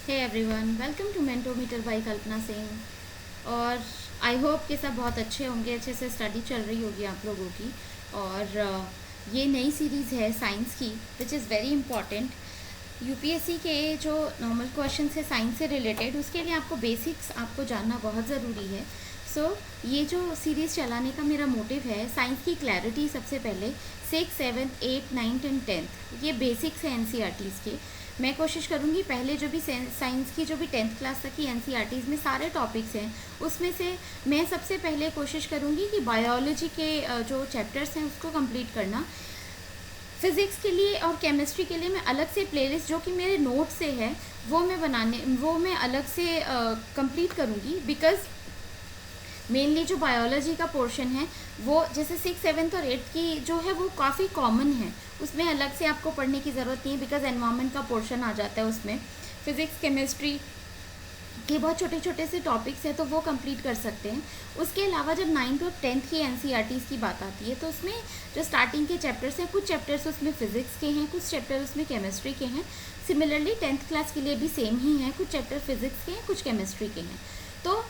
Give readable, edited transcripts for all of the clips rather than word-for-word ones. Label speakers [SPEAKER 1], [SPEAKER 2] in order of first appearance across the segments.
[SPEAKER 1] Hey everyone, welcome to Mentometer by Kalpana Singh. और I hope कि सब बहुत अच्छे होंगे, अच्छे से स्टडी चल रही होगी आप लोगों की। और ये नई सीरीज़ है साइंस की, which is very important. UPSC के जो नॉर्मल क्वेश्चन है साइंस से रिलेटेड, उसके लिए आपको बेसिक्स आपको जानना बहुत ज़रूरी है। ये जो सीरीज़ चलाने का मेरा मोटिव है, साइंस की क्लैरिटी सबसे पहले 6, 7, 8, 9 एंड 10 ये बेसिक्स हैं एनसीईआरटीज़ के। मैं कोशिश करूँगी पहले जो भी साइंस की जो भी 10th क्लास तक की एनसीईआरटीज़ में सारे टॉपिक्स हैं, उसमें से मैं सबसे पहले कोशिश करूँगी कि बायोलॉजी के जो चैप्टर्स हैं उसको कंप्लीट करना। फिज़िक्स के लिए और केमिस्ट्री के लिए मैं अलग से प्लेलिस्ट जो कि मेरे नोट से है वो मैं अलग से कंप्लीट करूँगी। बिकॉज़ मेनली जो बायोलॉजी का पोर्शन है वो जैसे 6, 7 और 8 की जो है वो काफ़ी कॉमन है, उसमें अलग से आपको पढ़ने की ज़रूरत नहीं है। बिकॉज एनवायरनमेंट का पोर्शन आ जाता है उसमें। फिज़िक्स केमिस्ट्री के बहुत छोटे छोटे से टॉपिक्स हैं तो वो कंप्लीट कर सकते हैं। उसके अलावा जब 9th और 10th की एनसीईआरटीज़ की बात आती है तो उसमें जो स्टार्टिंग के चैप्टर्स हैं, कुछ चैप्टर्स उसमें फिज़िक्स के हैं, कुछ चैप्टर उसमें केमिस्ट्री के हैं। सिमिलरली 10th क्लास के लिए भी सेम ही है, कुछ चैप्टर फिज़िक्स के हैं, कुछ केमिस्ट्री के हैं। तो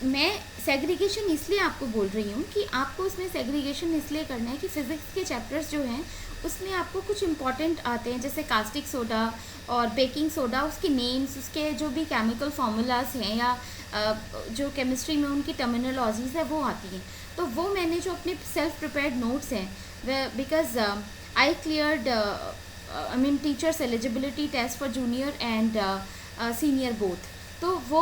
[SPEAKER 1] मैं सेग्रीगेशन इसलिए आपको बोल रही हूँ कि आपको उसमें सेग्रीगेशन इसलिए करना है कि फ़िज़िक्स के चैप्टर्स जो हैं उसमें आपको कुछ इंपॉर्टेंट आते हैं, जैसे कास्टिक सोडा और बेकिंग सोडा, उसके नेम्स, उसके जो भी केमिकल फार्मूलाज हैं या जो केमिस्ट्री में उनकी टर्मिनोलॉजीज़ है वो आती हैं। तो वो मैंने जो अपने सेल्फ प्रिपेयर्ड नोट्स हैं, because I cleared teachers eligibility test for junior and senior both. तो वो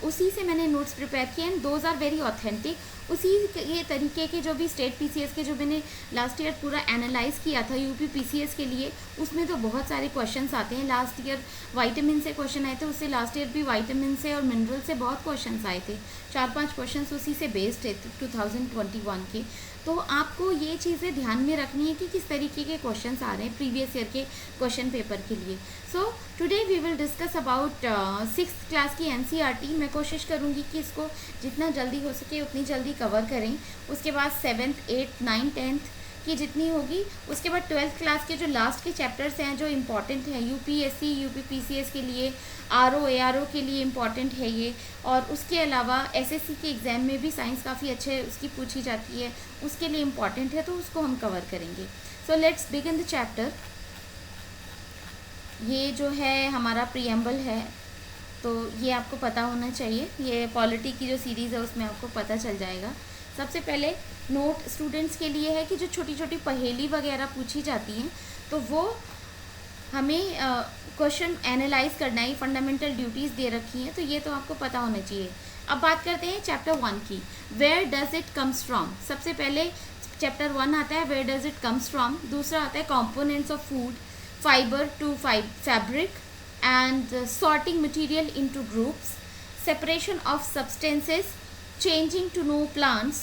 [SPEAKER 1] उसी से मैंने नोट्स प्रिपेयर किए and those are very authentic. उसी ये तरीके के जो भी स्टेट पीसीएस के जो मैंने लास्ट ईयर पूरा एनालाइज किया था यूपी पीसीएस के लिए, उसमें तो बहुत सारे क्वेश्चंस आते हैं। लास्ट ईयर वाइटामिन से क्वेश्चन आए थे, उससे लास्ट ईयर भी वाइटामिन से और मिनरल से बहुत क्वेश्चंस आए थे। 4-5 क्वेश्चंस उसी से बेस्ड थे 2021 के। तो आपको ये चीज़ें ध्यान में रखनी है कि किस तरीके के क्वेश्चंस आ रहे हैं प्रीवियस ईयर के क्वेश्चन पेपर के लिए। So today we will discuss about 6th class की एनसीईआरटी। मैं कोशिश करूँगी कि इसको जितना जल्दी हो सके उतनी जल्दी कवर करें। उसके बाद 7th, 8th, 9th, 10th की जितनी होगी, उसके बाद 12th क्लास के जो लास्ट के चैप्टर्स हैं जो इम्पॉर्टेंट हैं यूपीएससी यूपीपीसीएस के लिए, आरओ एआरओ के लिए इम्पॉर्टेंट है ये। और उसके अलावा एसएससी के एग्ज़ाम में भी साइंस काफ़ी अच्छे उसकी पूछी जाती है, उसके लिए इम्पॉर्टेंट है, तो उसको हम कवर करेंगे। So let's begin the chapter. ये जो है हमारा प्रीएम्बल है, तो ये आपको पता होना चाहिए। ये पॉलिटी की जो सीरीज़ है उसमें आपको पता चल जाएगा। सबसे पहले नोट स्टूडेंट्स के लिए है कि जो छोटी छोटी पहेली वगैरह पूछी जाती हैं तो वो हमें क्वेश्चन एनालाइज करना है। फंडामेंटल ड्यूटीज़ दे रखी हैं तो ये तो आपको पता होना चाहिए। अब बात करते हैं चैप्टर 1 की, where does it comes from. सबसे पहले चैप्टर 1 आता है where does it comes from. दूसरा आता है components of food, fibre to fabric and sorting material into groups, separation of substances, changing to know plants,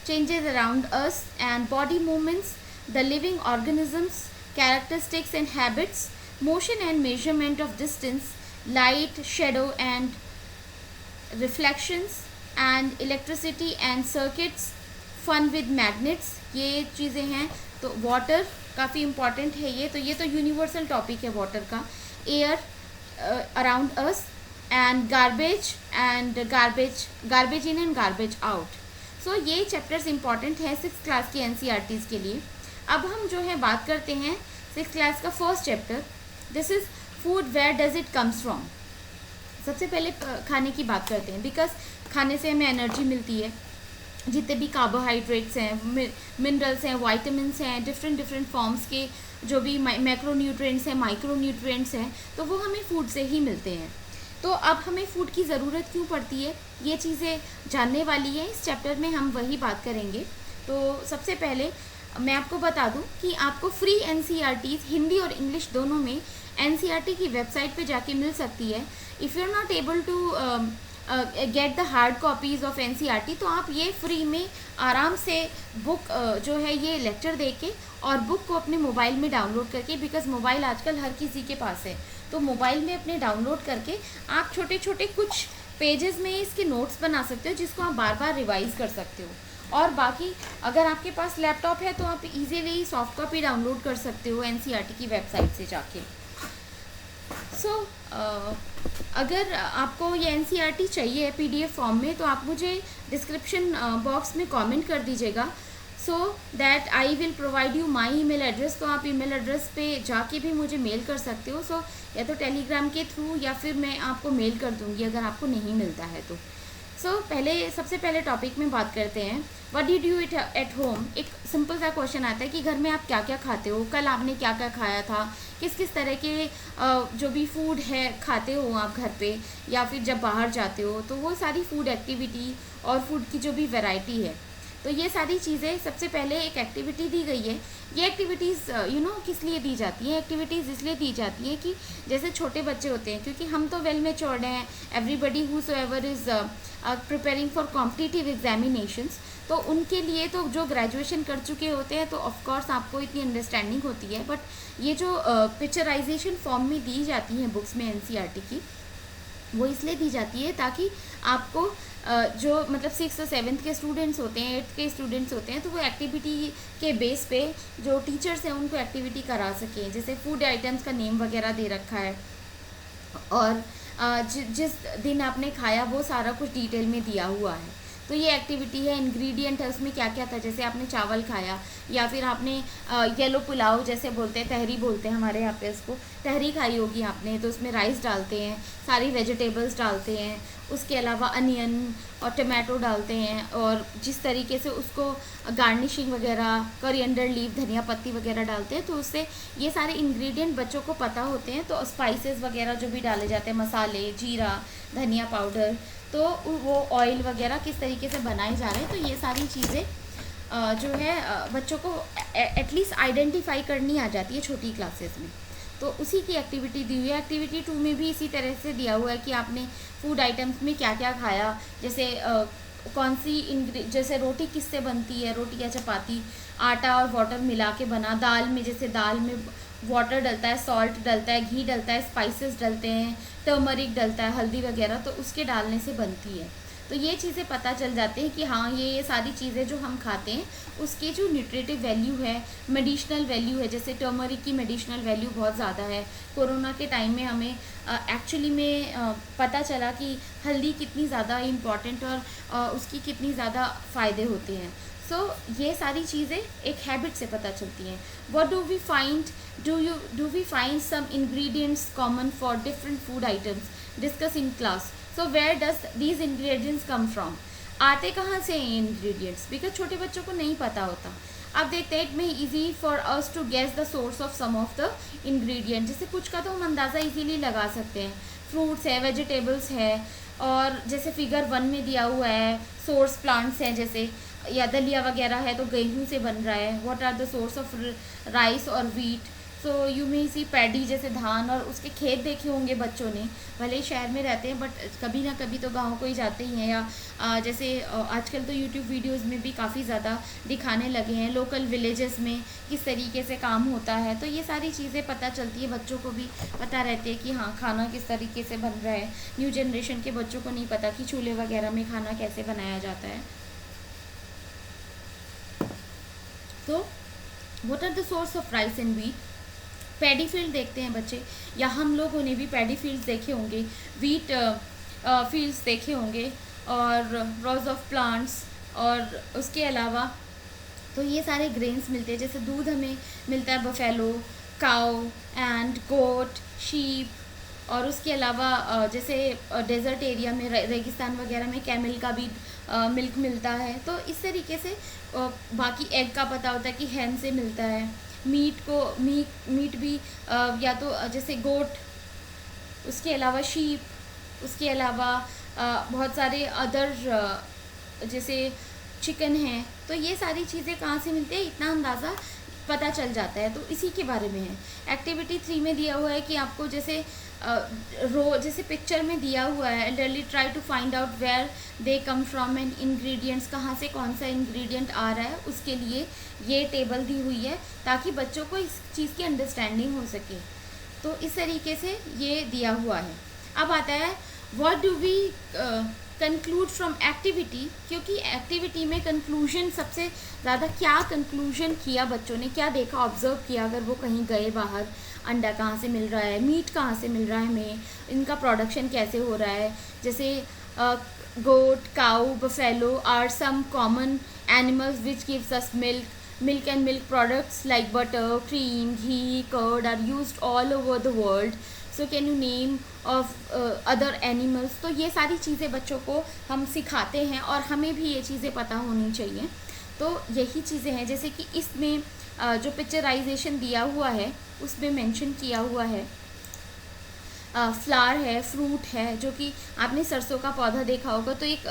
[SPEAKER 1] changes around us and body movements, the living organisms, characteristics and habits, motion and measurement of distance, light, shadow and reflections, and electricity and circuits, fun with magnets, ये चीज़ें हैं। तो water काफ़ी important है ये तो universal topic है water का। Air around us and garbage in and garbage out. So ये चैप्टर्स इंपॉर्टेंट है 6th क्लास की एनसीईआरटीज़ के लिए। अब हम जो है बात करते हैं 6th क्लास का first chapter, this is food, where does it comes from. सबसे पहले खाने की बात करते हैं, बिकॉज खाने से हमें एनर्जी मिलती है। जितने भी कार्बोहाइड्रेट्स हैं, मिनरल्स हैं, वाइटामिन्स हैं, डिफरेंट फॉर्म्स के जो भी मैक्रो न्यूट्रिएंट्स हैं, माइक्रो न्यूट्रिएंट्स हैं, तो वो हमें फूड से ही मिलते हैं। तो अब हमें फूड की ज़रूरत क्यों पड़ती है, ये चीज़ें जानने वाली है। इस चैप्टर में हम वही बात करेंगे। तो सबसे पहले मैं आपको बता दूं कि आपको फ्री एनसीईआरटीज़ हिंदी और इंग्लिश दोनों में एनसीईआरटी की वेबसाइट पे जाके मिल सकती है। If you are not able to get the hard copies of NCERT, तो आप ये फ्री में आराम से बुक जो है ये लेक्चर दे के और बुक को अपने मोबाइल में डाउनलोड करके, बिकॉज मोबाइल आजकल हर किसी के पास है, तो मोबाइल में अपने डाउनलोड करके आप छोटे छोटे कुछ पेजेस में इसके नोट्स बना सकते हो जिसको आप बार बार रिवाइज़ कर सकते हो। और बाकी अगर आपके पास लैपटॉप है तो आप इजीली सॉफ्ट कॉपी डाउनलोड कर सकते हो एनसीईआरटी की वेबसाइट से जाके। सो अगर आपको ये एनसीईआरटी चाहिए पीडीएफ फॉर्म में तो आप मुझे डिस्क्रिप्शन बॉक्स में कमेंट कर दीजिएगा, so that I will provide you my email address. तो आप ईमेल एड्रेस पे जाके भी मुझे मेल कर सकते हो, सो या तो टेलीग्राम के थ्रू या फिर मैं आपको मेल कर दूँगी अगर आपको नहीं मिलता है तो। सबसे पहले टॉपिक में बात करते हैं, what did you it at home. एक सिंपल सा क्वेश्चन आता है कि घर में आप क्या क्या खाते हो, कल आपने क्या क्या खाया था, किस किस तरह के जो भी फूड है खाते हो आप घर पे या फिर जब बाहर जाते हो, तो वो सारी फूड एक्टिविटी और फूड की जो भी वैरायटी है, तो ये सारी चीज़ें सबसे पहले एक एक्टिविटी दी गई है। ये एक्टिविटीज़ किस लिए दी जाती हैं, एक्टिविटीज़ इसलिए दी जाती हैं कि जैसे छोटे बच्चे होते हैं, क्योंकि हम तो वेल मैच्योर्ड हैं, everybody who so ever is preparing for competitive examinations, तो उनके लिए तो जो ग्रेजुएशन कर चुके होते हैं तो ऑफकोर्स आपको इतनी अंडरस्टैंडिंग होती है, बट ये जो पिक्चराइजेशन फॉर्म में दी जाती हैं बुक्स में एनसीईआरटी की, वो इसलिए दी जाती है ताकि आपको जो मतलब 6th और 7th के स्टूडेंट्स होते हैं, 8th के स्टूडेंट्स होते हैं, तो वो एक्टिविटी के बेस पे जो टीचर्स हैं उनको एक्टिविटी करा सकें। जैसे फूड आइटम्स का नेम वगैरह दे रखा है और जिस दिन आपने खाया वो सारा कुछ डिटेल में दिया हुआ है। तो ये एक्टिविटी है, इंग्रेडिएंट है उसमें क्या क्या था, जैसे आपने चावल खाया या फिर आपने येलो पुलाव जैसे बोलते हैं, तहरी बोलते हैं हमारे यहाँ पे उसको, तहरी खाई होगी आपने, तो उसमें राइस डालते हैं, सारी वेजिटेबल्स डालते हैं, उसके अलावा अनियन और टमाटो डालते हैं, और जिस तरीके से उसको गार्निशिंग वगैरह कोरिएंडर लीव धनिया पत्ती वगैरह डालते हैं, तो उससे ये सारे इंग्रेडिएंट बच्चों को पता होते हैं। तो स्पाइसेस वगैरह जो भी डाले जाते हैं, मसाले, जीरा, धनिया पाउडर, तो वो ऑयल वगैरह किस तरीके से बनाए जा रहे हैं, तो ये सारी चीज़ें जो है बच्चों को एटलीस्ट आइडेंटिफाई करनी आ जाती है छोटी क्लासेस में। तो उसी की एक्टिविटी दी हुई है। एक्टिविटी 2 में भी इसी तरह से दिया हुआ है कि आपने फूड आइटम्स में क्या क्या खाया, जैसे कौन सी जैसे रोटी किससे बनती है, रोटी या चपाती, आटा और वाटर मिला के बना, दाल में जैसे दाल में वाटर डलता है, सॉल्ट डलता है, घी डलता है, स्पाइसेस डलते हैं, टर्मरिक डलता है, हल्दी वगैरह, तो उसके डालने से बनती है। तो ये चीज़ें पता चल जाते हैं कि हाँ ये सारी चीज़ें जो हम खाते हैं उसके जो न्यूट्रिटिव वैल्यू है, मेडिसिनल वैल्यू है, जैसे टर्मरिक की मेडिसिनल वैल्यू बहुत ज़्यादा है। कोरोना के टाइम में हमें एक्चुअली में पता चला कि हल्दी कितनी ज़्यादा इम्पॉर्टेंट और उसकी कितनी ज़्यादा फ़ायदे होते हैं। सो ये सारी चीज़ें एक हैबिट से पता चलती हैं। What do we find, do we find some ingredients common for different food items, discuss in class. So where does these ingredients come from, आते कहाँ से हैं इंग्रेडिएंट्स, बिकॉज छोटे बच्चों को नहीं पता होता। अब देखते हैं, it may easy for us to guess the source of some of the ingredient. जैसे कुछ का तो हम अंदाज़ा इजीली लगा सकते हैं, फ्रूट्स है, वेजिटेबल्स है, और जैसे फिगर 1 में दिया हुआ है सोर्स प्लांट्स हैं, जैसे या दलिया वगैरह है तो गेहूं से बन रहा है। What are the source of rice और wheat, so you may see paddy जैसे धान, और उसके खेत देखे होंगे बच्चों ने, भले ही शहर में रहते हैं बट कभी ना कभी तो गाँव को ही जाते ही हैं, या जैसे आजकल तो यूट्यूब वीडियोस में भी काफ़ी ज़्यादा दिखाने लगे हैं लोकल विलेजेस में किस तरीके से काम होता है। तो ये सारी चीज़ें पता चलती है, बच्चों को भी पता रहती है कि हाँ खाना किस तरीके से बन रहा है। न्यू जनरेशन के बच्चों को नहीं पता कि चूल्हे वगैरह में खाना कैसे बनाया जाता है। तो what are the source of rice and wheat, paddy field देखते हैं बच्चे, या हम लोगों ने भी पैडी फील्ड्स देखे होंगे, व्हीट फील्ड्स देखे होंगे, और रोज ऑफ प्लांट्स, और उसके अलावा तो ये सारे ग्रेन्स मिलते हैं। जैसे दूध हमें मिलता है buffalo, cow and goat, sheep, और उसके अलावा जैसे डेजर्ट एरिया में रेगिस्तान वगैरह में कैमल का भी मिल्क मिलता है। तो इस तरीके से बाकी एग का पता होता है कि हैन से मिलता है। मीट भी या तो जैसे गोट, उसके अलावा शीप, उसके अलावा बहुत सारे अदर जैसे चिकन है। तो ये सारी चीज़ें कहाँ से मिलती है, इतना अंदाज़ा पता चल जाता है। तो इसी के बारे में है। एक्टिविटी 3 में दिया हुआ है कि आपको जैसे जैसे पिक्चर में दिया हुआ है, elderly try to find out where they come from and ingredients, कहाँ से कौन सा इंग्रेडिएंट आ रहा है, उसके लिए ये टेबल दी हुई है ताकि बच्चों को इस चीज़ की अंडरस्टैंडिंग हो सके। तो इस तरीके से ये दिया हुआ है। अब आता है what do we conclude from activity, क्योंकि एक्टिविटी में कंक्लूजन सबसे ज़्यादा, क्या कंक्लूजन किया बच्चों ने, क्या देखा, ऑब्जर्व किया, अगर वो कहीं गए बाहर, अंडा कहाँ से मिल रहा है, मीट कहाँ से मिल रहा है हमें, इनका प्रोडक्शन कैसे हो रहा है, जैसे goat, cow, buffalo are some common animals which gives us milk. Milk and milk products like butter, cream, ghee, curd are used all over the world. So can you name of other animals? तो ये सारी चीज़ें बच्चों को हम सिखाते हैं और हमें भी ये चीज़ें पता होनी चाहिए। तो यही चीज़ें हैं, जैसे कि इसमें जो पिक्चराइजेशन दिया हुआ है उसमें मेंशन किया हुआ है फ्लावर है, फ्रूट है, जो कि आपने सरसों का पौधा देखा होगा, तो एक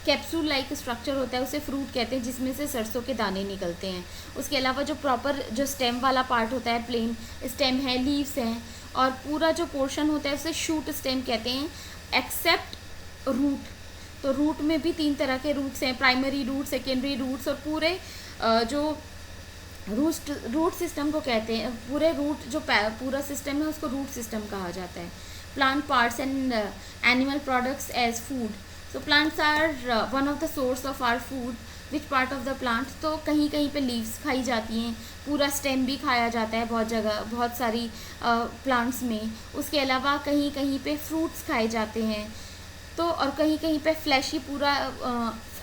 [SPEAKER 1] कैप्सूल लाइक स्ट्रक्चर होता है, उसे फ्रूट कहते हैं, जिसमें से सरसों के दाने निकलते हैं। उसके अलावा जो प्रॉपर जो स्टेम वाला पार्ट होता है, प्लेन स्टेम है, लीव्स हैं, और पूरा जो पोर्शन होता है उसे शूट स्टेम कहते हैं, एक्सेप्ट रूट। तो रूट में भी 3 तरह के रूट्स हैं, प्राइमरी रूट, सेकेंडरी रूट्स, और पूरे जो रूट सिस्टम को कहते हैं, पूरे रूट जो पूरा सिस्टम है उसको रूट सिस्टम कहा जाता है। Plant parts and animal products as food. So plants are one of the source of our food. Which part of the plant? तो कहीं कहीं पे लीव्स खाई जाती हैं, पूरा स्टेम भी खाया जाता है बहुत जगह, बहुत सारी प्लांट्स में। उसके अलावा कहीं कहीं पे फ्रूट्स खाए जाते हैं, तो और कहीं कहीं पे फ्लैश ही पूरा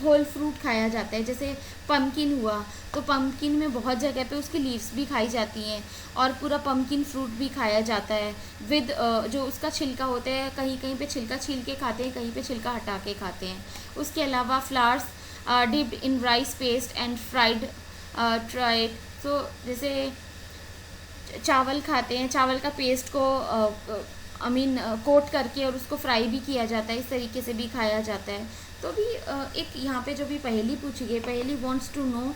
[SPEAKER 1] होल फ्रूट खाया जाता है। जैसे पम्पकिन हुआ, तो पम्पकिन में बहुत जगह पे उसकी लीव्स भी खाई जाती हैं और पूरा पम्पकिन फ्रूट भी खाया जाता है विद जो उसका छिलका होता है, कहीं कहीं पे छिलका छील के खाते हैं, कहीं पे छिलका हटा के खाते हैं। उसके अलावा flowers dipped in rice paste and fried tried. तो जैसे चावल खाते हैं, चावल का पेस्ट को कोट करके और उसको फ्राई भी किया जाता है, इस तरीके से भी खाया जाता है। तो भी एक यहाँ पे जो भी पहेली पूछी गई, पहेली wants to know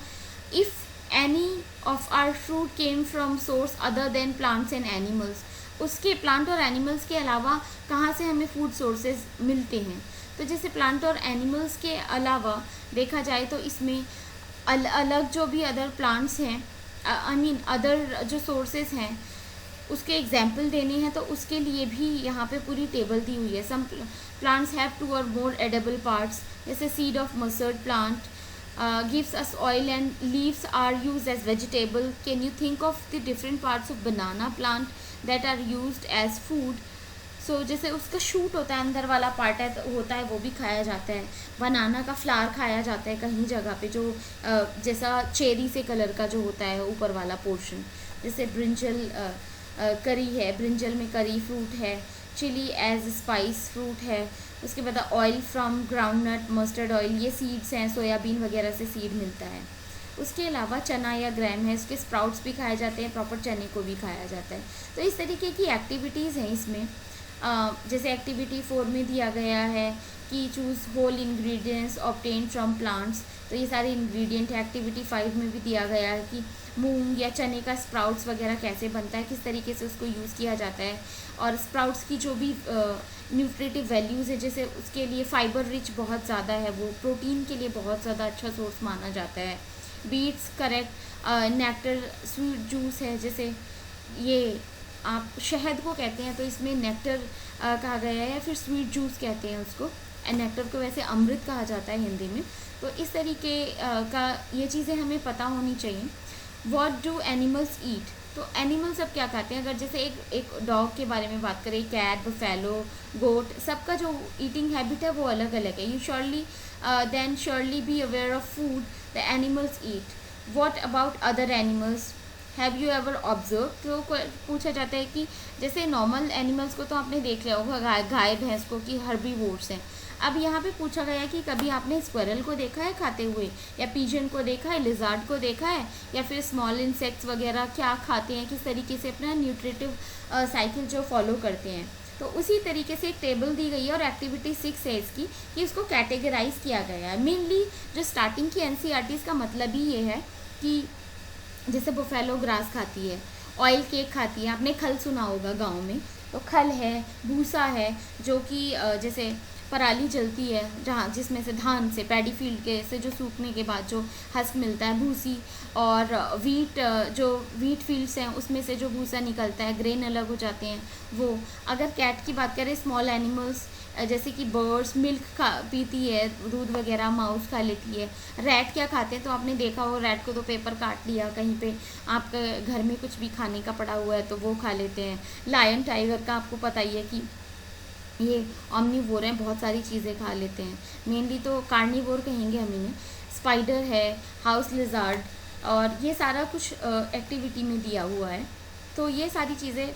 [SPEAKER 1] if any of are fruit came from source other than plants and animals. उसके प्लांट और एनिमल्स के अलावा कहाँ से हमें फूड सोर्सेज मिलते हैं? तो जैसे प्लांट और एनिमल्स के अलावा देखा जाए तो इसमें अलग जो भी अदर प्लांट्स हैं, आई मीन अदर जो सोर्सेज हैं, उसके एग्जाम्पल देने हैं, तो उसके लिए भी यहाँ पे पूरी टेबल दी हुई है। सम प्लांट्स हैव 2 और मोर एडेबल पार्ट्स, जैसे seed of mustard plant gives us oil and leaves are use as vegetable. Can you think of the different parts of banana plant that are used as food? So जैसे उसका shoot होता है, अंदर वाला part है होता है, वो भी खाया जाता है। बनाना का फ्लावर खाया जाता है कहीं जगह पे, जो जैसा चेरी से कलर का जो होता है ऊपर वाला पोर्शन। जैसे ब्रिंजल करी है, ब्रिंजल में करी फ्रूट है, चिली एज स्पाइस फ्रूट है। उसके बाद oil from groundnut, mustard oil, ये सीड्स हैं, सोयाबीन वगैरह से सीड मिलता है। उसके अलावा चना या ग्राम है, उसके स्प्राउट्स भी खाए जाते हैं, प्रॉपर चने को भी खाया जाता है। तो इस तरीके की एक्टिविटीज़ हैं इसमें। जैसे एक्टिविटी 4 में दिया गया है कि choose whole ingredients obtain from plants, तो ये सारे इंग्रेडिएंट है। एक्टिविटी 5 में भी दिया गया है कि मूंग या चने का स्प्राउट्स वगैरह कैसे बनता है, किस तरीके से उसको यूज़ किया जाता है, और स्प्राउट्स की जो भी न्यूट्रिटिव वैल्यूज़ है, जैसे उसके लिए फाइबर रिच बहुत ज़्यादा है, वो प्रोटीन के लिए बहुत ज़्यादा अच्छा सोर्स माना जाता है। Beets correct. Nectar sweet juice है, जैसे ये आप शहद को कहते हैं, तो इसमें नेक्टर कहा गया है, या फिर स्वीट जूस कहते हैं उसको। नेक्टर को वैसे अमृत कहा जाता है हिंदी में। तो इस तरीके का ये चीज़ें हमें पता होनी चाहिए। What do animals eat? तो एनिमल्स सब क्या खाते हैं? अगर जैसे एक डॉग के बारे में बात करें, कैट, बफेलो, गोट, सबका जो ईटिंग हैबिट है वो अलग अलग है। You surely be aware of food the animals eat. What about other animals? Have you ever observe? तो पूछा जाता है कि जैसे नॉर्मल एनिमल्स को तो आपने देख लिया होगा, गाय भैंस को, कि हर्बीवोर्स हैं। अब यहाँ पे पूछा गया है कि कभी आपने स्क्विरल को देखा है खाते हुए, या पिजन को देखा है, लिजार्ड को देखा है, या फिर स्मॉल इंसेक्ट्स वगैरह क्या खाते हैं, किस तरीके से अपना न्यूट्रिटिव साइकिल जो फॉलो करते हैं। तो उसी तरीके से एक टेबल दी गई है, और एक्टिविटी 6 है इसकी कि इसको कैटेगराइज किया गया है। मेनली जो स्टार्टिंग की NCERTs का मतलब ही ये है कि जैसे बुफेलो ग्रास खाती है, ऑयल केक खाती है, आपने खल सुना होगा गांव में, तो खल है, भूसा है, जो कि जैसे पराली जलती है, जहाँ जिसमें से धान से, पैडी फील्ड के से जो सूखने के बाद जो हस्क मिलता है, भूसी, और वीट, जो वीट फील्ड्स हैं उसमें से जो भूसा निकलता है, ग्रेन अलग हो जाते हैं वो। अगर कैट की बात करें, स्मॉल एनिमल्स जैसे कि बर्ड्स मिल्क खा पीती है, दूध वगैरह, माउस खा लेती है। रैट क्या खाते हैं, तो आपने देखा हो रैट को तो पेपर काट लिया, कहीं पे आपके घर में कुछ भी खाने का पड़ा हुआ है तो वो खा लेते हैं। लायन टाइगर का आपको पता ही है कि ये ऑमनीवोर हैं, बहुत सारी चीज़ें खा लेते हैं, मेनली तो कार्निवोर कहेंगे हम इन्हें। स्पाइडर है, हाउस लिजार्ड, और ये सारा कुछ एक्टिविटी में दिया हुआ है। तो ये सारी चीज़ें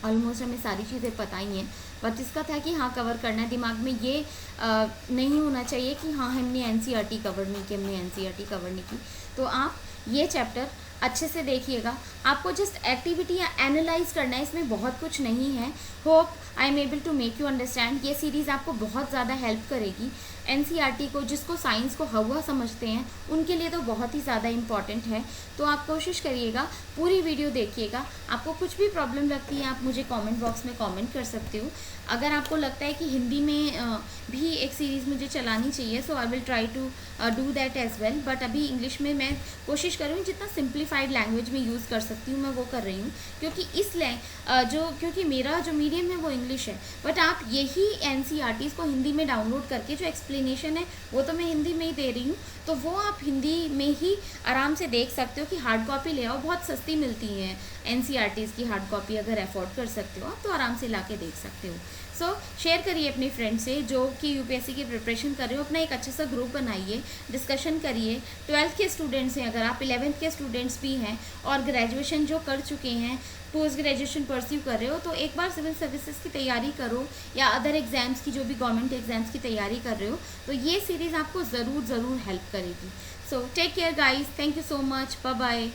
[SPEAKER 1] ऑलमोस्ट हमें सारी चीज़ें पता ही हैं, बट इसका था कि हाँ कवर करना है। दिमाग में ये नहीं होना चाहिए कि हाँ हमने एनसीईआरटी कवर नहीं की, हमने एनसीईआरटी कवर नहीं की। तो आप ये चैप्टर अच्छे से देखिएगा, आपको जस्ट एक्टिविटी या एनालाइज करना है, इसमें बहुत कुछ नहीं है। Hope I am able to make you understand. ये सीरीज़ आपको बहुत ज़्यादा हेल्प करेगी। एनसीईआरटी को, जिसको साइंस को हवा समझते हैं, उनके लिए तो बहुत ही ज़्यादा इम्पॉर्टेंट है। तो आप कोशिश करिएगा, पूरी वीडियो देखिएगा। आपको कुछ भी प्रॉब्लम लगती है, आप मुझे कमेंट बॉक्स में कमेंट कर सकते हो। अगर आपको लगता है कि हिंदी में भी एक सीरीज़ मुझे चलानी चाहिए, so I will try to do that as well. But अभी इंग्लिश में मैं कोशिश कर रही हूँ, जितना सिंप्लीफाइड लैंग्वेज में यूज़ कर सकती हूँ मैं वो कर रही हूँ, क्योंकि क्योंकि मेरा जो मीडियम है वो इंग्लिश है। बट आप यही एनसीईआरटीज़ को हिंदी में डाउनलोड करके जो एक्सप्लेनेशन है वो तो मैं हिंदी में ही दे रही हूँ, तो वो आप हिंदी में ही आराम से देख सकते हो। कि हार्ड कॉपी ले आओ, बहुत सस्ती मिलती हैं एनसीईआरटीज़ की हार्ड कॉपी, अगर अफोर्ड कर सकते हो आप तो आराम से ला के देख सकते हो। सो शेयर करिए अपने फ्रेंड से जो कि यूपीएससी की प्रिपरेशन कर रहे हो, अपना एक अच्छा सा ग्रुप बनाइए, डिस्कशन करिए। 12th के स्टूडेंट्स हैं, अगर आप 11th के स्टूडेंट्स भी हैं और ग्रेजुएशन जो कर चुके हैं, पोस्ट ग्रेजुएशन परस्यू कर रहे हो, तो एक बार सिविल सर्विसेज की तैयारी करो या अदर एग्जाम्स की, जो भी गवर्नमेंट एग्जाम्स की तैयारी कर रहे हो, तो ये सीरीज़ आपको ज़रूर हेल्प करेगी। So take care guys, thank you so much, bye bye.